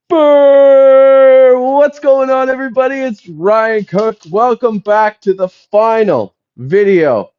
Brr! What's going on, everybody? It's Ryan Cook. Welcome back to the final video.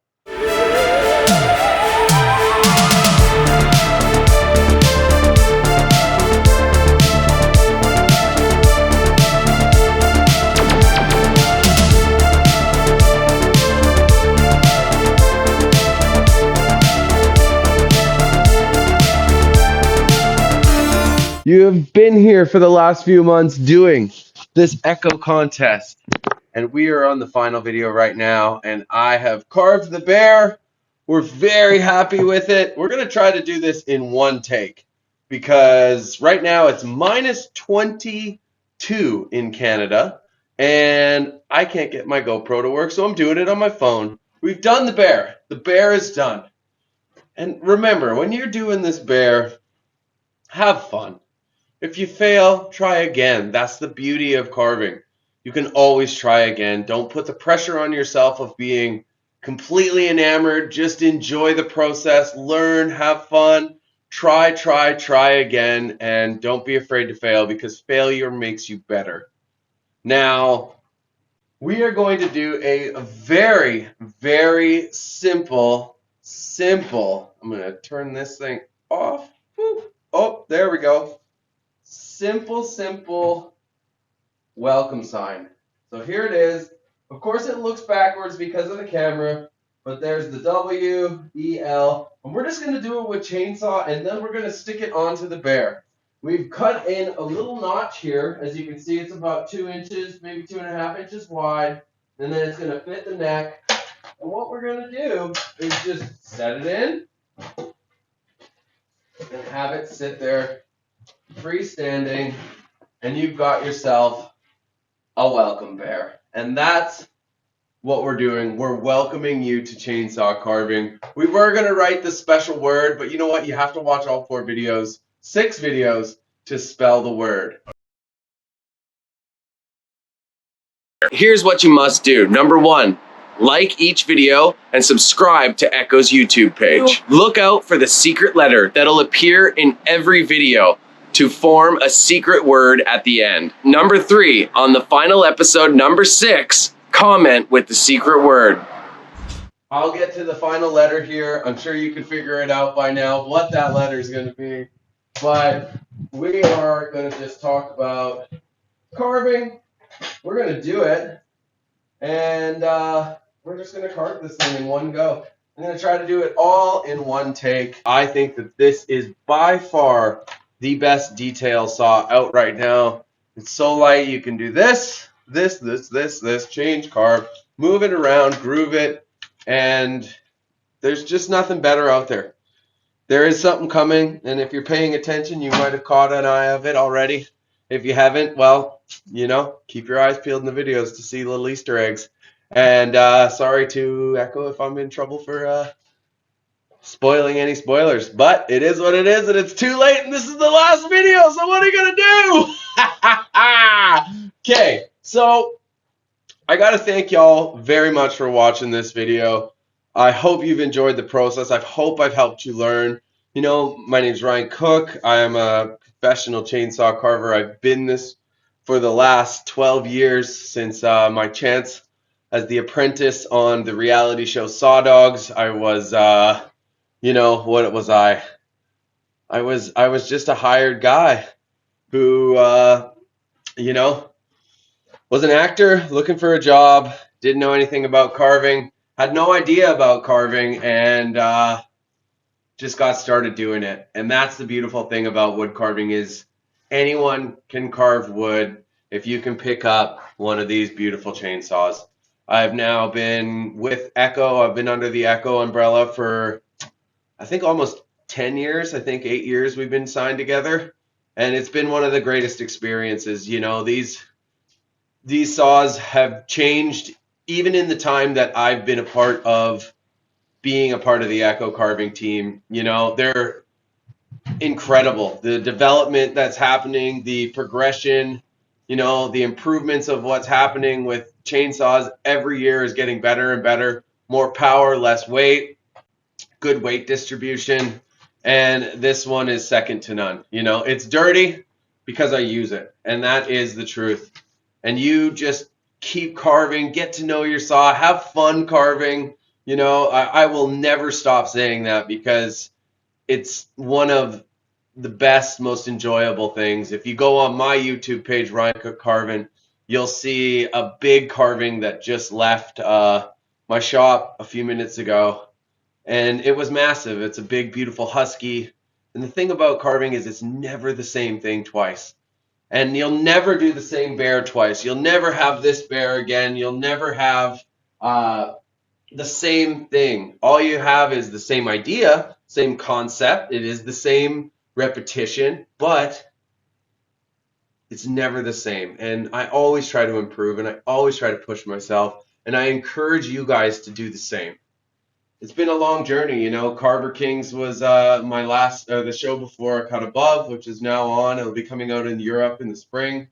You have been here for the last few months doing this echo contest, and we are on the final video right now, and I have carved the bear. We're very happy with it. We're going to try to do this in one take because right now it's minus 22 in Canada, and I can't get my GoPro to work, so I'm doing it on my phone. We've done the bear. The bear is done. And remember, when you're doing this bear, have fun. If you fail, try again. That's the beauty of carving. You can always try again. Don't put the pressure on yourself of being completely enamored. Just enjoy the process, learn, have fun, try again, and don't be afraid to fail because failure makes you better. Now, we are going to do a very, very simple, I'm going to turn this thing off. Oh, there we go. Simple welcome sign. So here it is. Of course it looks backwards because of the camera, but there's the W, E, L, and we're just going to do it with chainsaw, and then we're going to stick it onto the bear. We've cut in a little notch here. As you can see, it's about 2 inches, maybe 2.5 inches wide, and then it's going to fit the neck. And what we're going to do is just set it in and have it sit there freestanding, and you've got yourself a welcome bear. And that's what we're doing. We're welcoming you to chainsaw carving. We were going to write the special word, but you know what? You have to watch all 4 videos, 6 videos to spell the word. Here's what you must do. Number 1, like each video and subscribe to Echo's YouTube page. Look out for the secret letter that'll appear in every video to form a secret word at the end. Number 3, on the final episode, number 6, comment with the secret word. I'll get to the final letter here. I'm sure you can figure it out by now what that letter is going to be. But we are going to just talk about carving. We're going to do it. And we're just going to carve this thing in one go. I'm going to try to do it all in one take. I think that this is by far the best detail saw out right now. It's so light, you can do this, change, carve, move it around, groove it, and there's just nothing better out there. There is something coming, and if you're paying attention, you might have caught an eye of it already. If you haven't, well, you know, keep your eyes peeled in the videos to see little Easter eggs. And sorry to Echo if I'm in trouble for spoiling any spoilers, but it is what it is, and it's too late, and this is the last video, so what are you gonna do? Okay, so I gotta thank y'all very much for watching this video. I hope you've enjoyed the process. I hope I've helped you learn. You know, my name's Ryan Cook. I am a professional chainsaw carver. I've been this for the last 12 years since my chance as the apprentice on the reality show Saw Dogs. I was you know, what was I? I was just a hired guy who, you know, was an actor looking for a job, didn't know anything about carving, had no idea about carving, and just got started doing it. And that's the beautiful thing about wood carving is anyone can carve wood if you can pick up one of these beautiful chainsaws. I've now been with Echo. I've been under the Echo umbrella for I think almost 10 years, I think 8 years we've been signed together, and it's been one of the greatest experiences. You know, these saws have changed even in the time that I've been a part of being a part of the Echo carving team. You know, they're incredible. The development that's happening, the progression, you know, the improvements of what's happening with chainsaws every year is getting better and better. More power, less weight, good weight distribution, and this one is second to none. You know, it's dirty, because I use it, and that is the truth. And you just keep carving, get to know your saw, have fun carving. You know, I will never stop saying that because it's one of the best, most enjoyable things. If you go on my YouTube page, Ryan Cook Carving, you'll see a big carving that just left my shop a few minutes ago, and it was massive. It's a big, beautiful husky. And the thing about carving is it's never the same thing twice. And you'll never do the same bear twice. You'll never have this bear again. You'll never have the same thing. All you have is the same idea, same concept. It is the same repetition, but it's never the same. And I always try to improve, and I always try to push myself, and I encourage you guys to do the same. It's been a long journey, you know. Carver Kings was my last, the show before Cut Above, which is now on. It'll be coming out in Europe in the spring,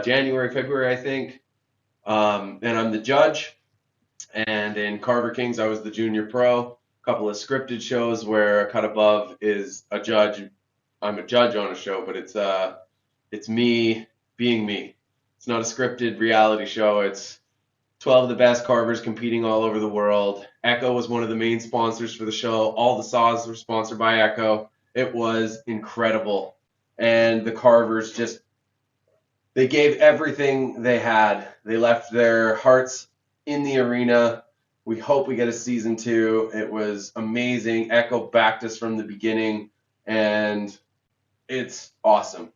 January, February, I think. And I'm the judge. And in Carver Kings, I was the junior pro. A couple of scripted shows where Cut Above is a judge. I'm a judge on a show, but it's me being me. It's not a scripted reality show. It's 12 of the best carvers competing all over the world. Echo was one of the main sponsors for the show. All the saws were sponsored by Echo. It was incredible. And the carvers they gave everything they had. They left their hearts in the arena. We hope we get a season 2. It was amazing. Echo backed us from the beginning, and it's awesome.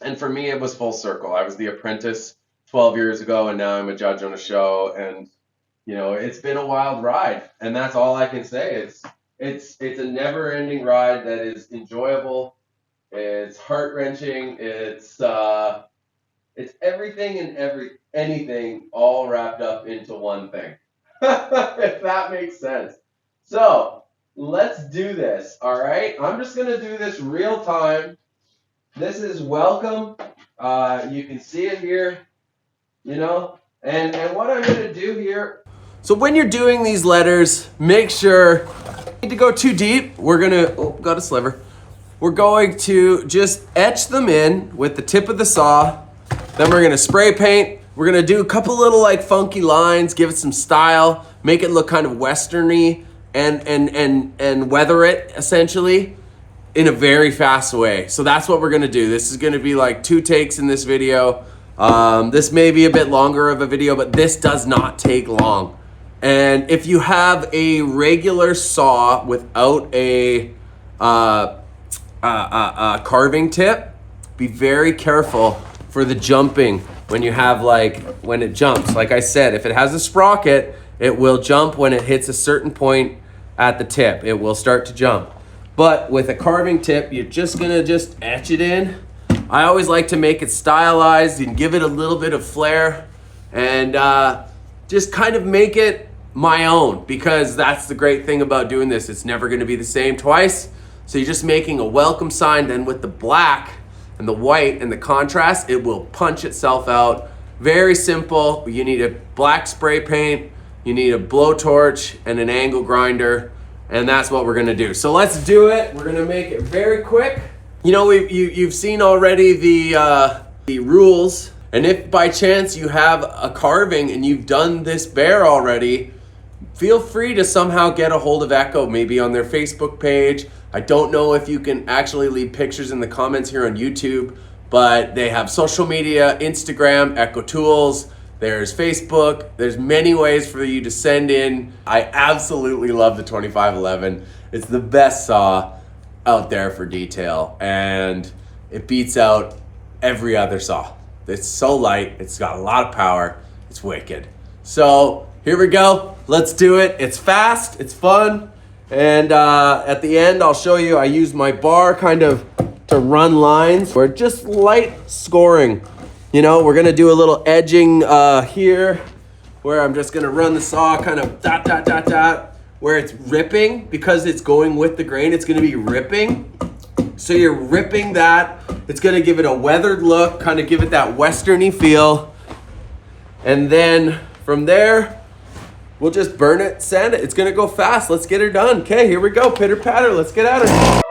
And for me, it was full circle. I was the apprentice 12 years ago, and now I'm a judge on a show, and you know, it's been a wild ride, and that's all I can say. It's a never-ending ride that is enjoyable. It's heart-wrenching. It's everything and anything all wrapped up into one thing. If that makes sense. So let's do this. All right, I'm just gonna do this real time. This is welcome. You can see it here, you know, and what I'm gonna do here. So when you're doing these letters, make sure you need to go too deep. We're gonna, got a sliver. We're going to just etch them in with the tip of the saw. Then we're gonna spray paint. We're gonna do a couple little like funky lines, give it some style, make it look kind of westerny, and weather it essentially in a very fast way. So that's what we're gonna do. This is gonna be like 2 takes in this video. This may be a bit longer of a video, but this does not take long. And if you have a regular saw without a carving tip, be very careful for the jumping when you have when it jumps. Like I said, if it has a sprocket, it will jump when it hits a certain point at the tip. It will start to jump. But with a carving tip, you're just gonna etch it in. I always like to make it stylized and give it a little bit of flair, and just kind of make it my own, because that's the great thing about doing this. It's never gonna be the same twice. So you're just making a welcome sign. Then with the black and the white and the contrast, it will punch itself out. Very simple. You need a black spray paint, you need a blowtorch and an angle grinder, and that's what we're gonna do. So let's do it. We're gonna make it very quick. You know, you've seen already the rules, and if by chance you have a carving and you've done this bear already, feel free to somehow get a hold of Echo, maybe on their Facebook page. I don't know if you can actually leave pictures in the comments here on YouTube, but they have social media, Instagram, Echo Tools, there's Facebook, there's many ways for you to send in. I absolutely love the 2511. It's the best saw out there for detail, and it beats out every other saw. It's so light, it's got a lot of power, it's wicked. So here we go, let's do it. It's fast, it's fun, and at the end I'll show you, I use my bar kind of to run lines. We're just light scoring. You know, we're gonna do a little edging here, where I'm just gonna run the saw kind of dot, dot, dot, dot, where it's ripping, because it's going with the grain, it's gonna be ripping. So you're ripping that, it's gonna give it a weathered look, kind of give it that westerny feel. And then from there, we'll just burn it, sand it. It's gonna go fast, let's get her done. Okay, here we go, pitter patter, let's get at it.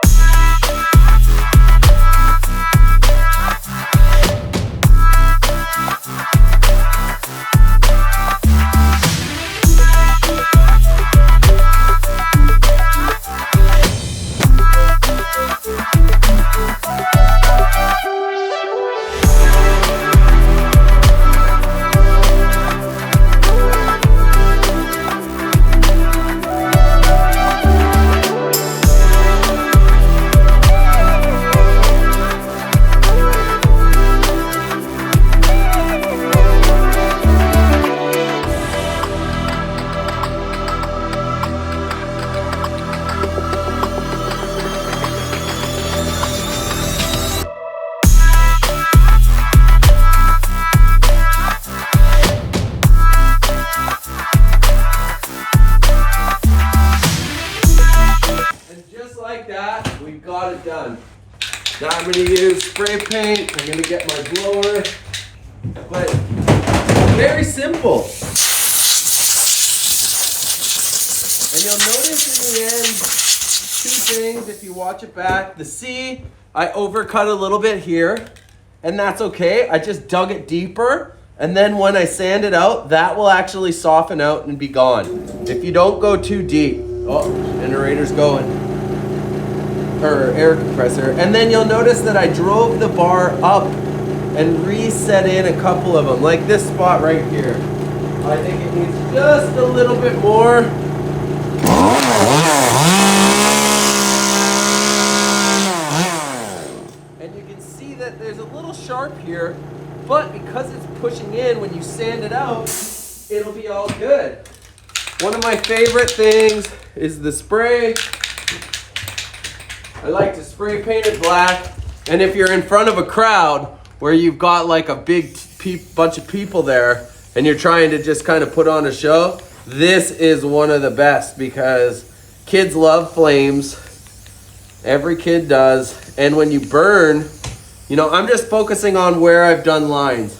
paint. I'm gonna get my blower. But very simple. And you'll notice in the end, two things if you watch it back. The C, I overcut a little bit here, and that's okay. I just dug it deeper, and then when I sand it out, that will actually soften out and be gone. If you don't go too deep. Oh, generator's going. Or air compressor. And then you'll notice that I drove the bar up and reset in a couple of them, like this spot right here. I think it needs just a little bit more. And you can see that there's a little sharp here, but because it's pushing in, when you sand it out, it'll be all good. One of my favorite things is the spray. I like to spray paint it black. And if you're in front of a crowd where you've got like a big bunch of people there and you're trying to just kind of put on a show, this is one of the best because kids love flames. Every kid does. And when you burn, you know, I'm just focusing on where I've done lines.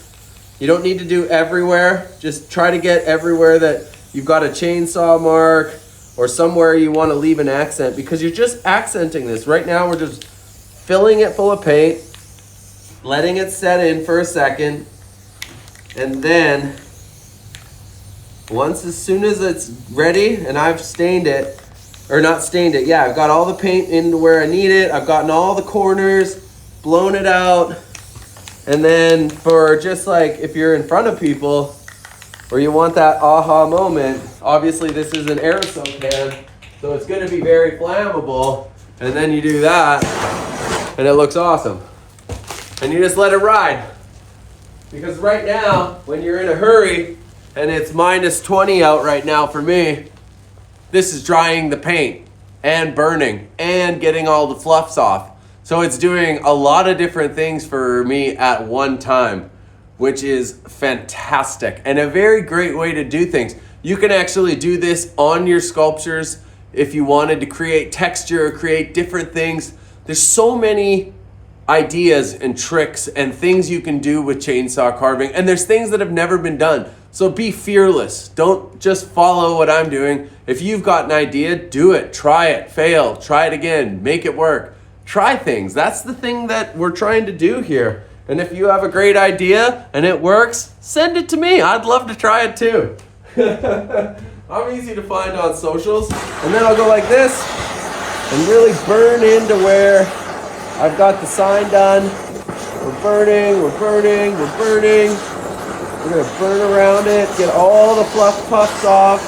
You don't need to do everywhere. Just try to get everywhere that you've got a chainsaw mark or somewhere you want to leave an accent, because you're just accenting this. Right now we're just filling it full of paint, letting it set in for a second, and then as soon as it's ready and I've stained it, or not stained it, yeah, I've got all the paint into where I need it, I've gotten all the corners, blown it out, and then for just like if you're in front of people, or you want that aha moment, obviously this is an aerosol can, so it's gonna be very flammable, and then you do that, and it looks awesome. And you just let it ride. Because right now, when you're in a hurry, and it's minus 20 out right now for me, this is drying the paint, and burning, and getting all the fluffs off. So it's doing a lot of different things for me at one time, which is fantastic and a very great way to do things. You can actually do this on your sculptures if you wanted to create texture, create different things. There's so many ideas and tricks and things you can do with chainsaw carving, and there's things that have never been done. So be fearless. Don't just follow what I'm doing. If you've got an idea, do it, try it, fail, try it again, make it work. Try things. That's the thing that we're trying to do here. And if you have a great idea and it works, send it to me. I'd love to try it too. I'm easy to find on socials. And then I'll go like this and really burn into where I've got the sign done. We're burning, we're burning, we're burning. We're gonna burn around it, get all the fluff puffs off,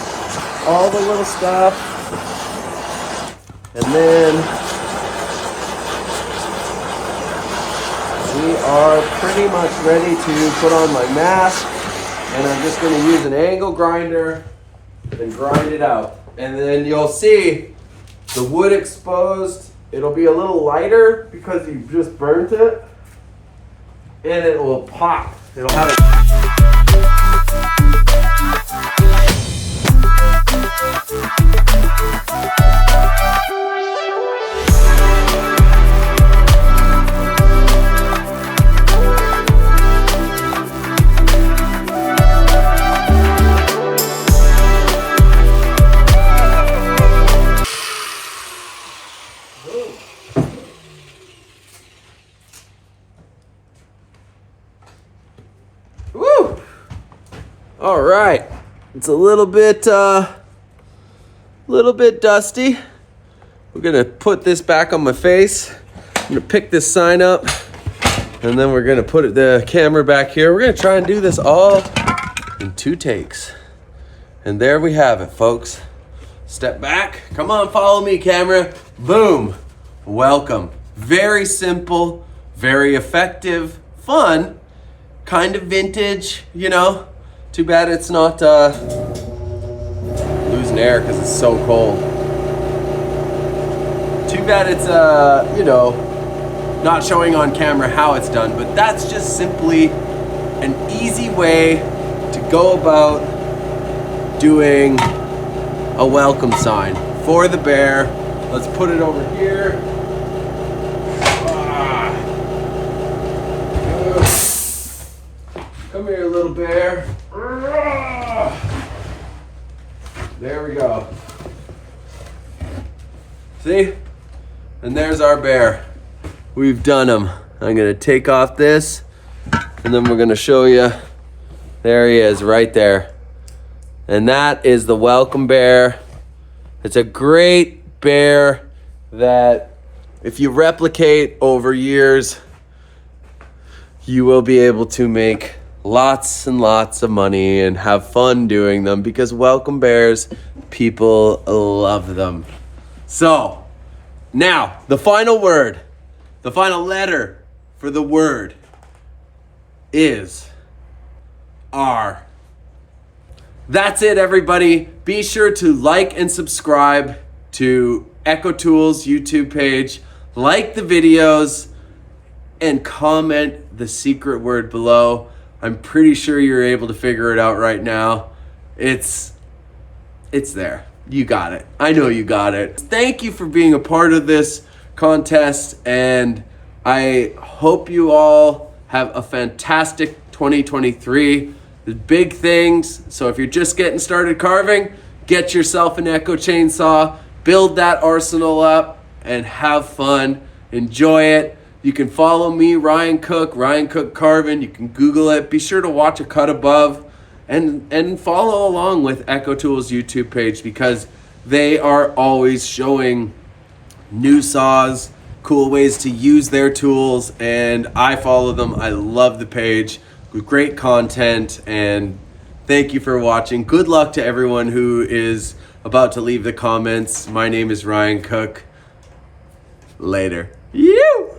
all the little stuff. And then we are pretty much ready to put on my mask, and I'm just going to use an angle grinder and grind it out. And then you'll see the wood exposed. It'll be a little lighter because you just burnt it, and it will pop. It'll have a all right, it's a little bit dusty. We're gonna put this back on my face. I'm gonna pick this sign up, and then we're gonna put the camera back here. We're gonna try and do this all in 2 takes. And there we have it, folks. Step back. Come on, follow me, camera. Boom. Welcome. Very simple, very effective, fun, kind of vintage, you know. Too bad it's not losing air because it's so cold. Too bad it's you know, not showing on camera how it's done, but that's just simply an easy way to go about doing a welcome sign for the bear. Let's put it over here. Come here, little bear. There we go. See? And there's our bear. We've done him. I'm gonna take off this and then we're gonna show you. There he is right there. And that is the welcome bear. It's a great bear that if you replicate over years, you will be able to make lots and lots of money and have fun doing them because welcome bears, people love them. So now the final word, the final letter for the word is R. That's it, everybody. Be sure to like and subscribe to Echo Tools YouTube page, like the videos, and comment the secret word below. I'm pretty sure you're able to figure it out right now. It's there. You got it. I know you got it. Thank you for being a part of this contest, and I hope you all have a fantastic 2023. There's big things, so if you're just getting started carving, get yourself an Echo chainsaw, build that arsenal up, and have fun. Enjoy it. You can follow me, Ryan Cook Carving. You can Google it. Be sure to watch a cut above and follow along with Echo Tools YouTube page because they are always showing new saws, cool ways to use their tools, and I follow them. I love the page. Great content, and thank you for watching. Good luck to everyone who is about to leave the comments. My name is Ryan Cook. Later. You.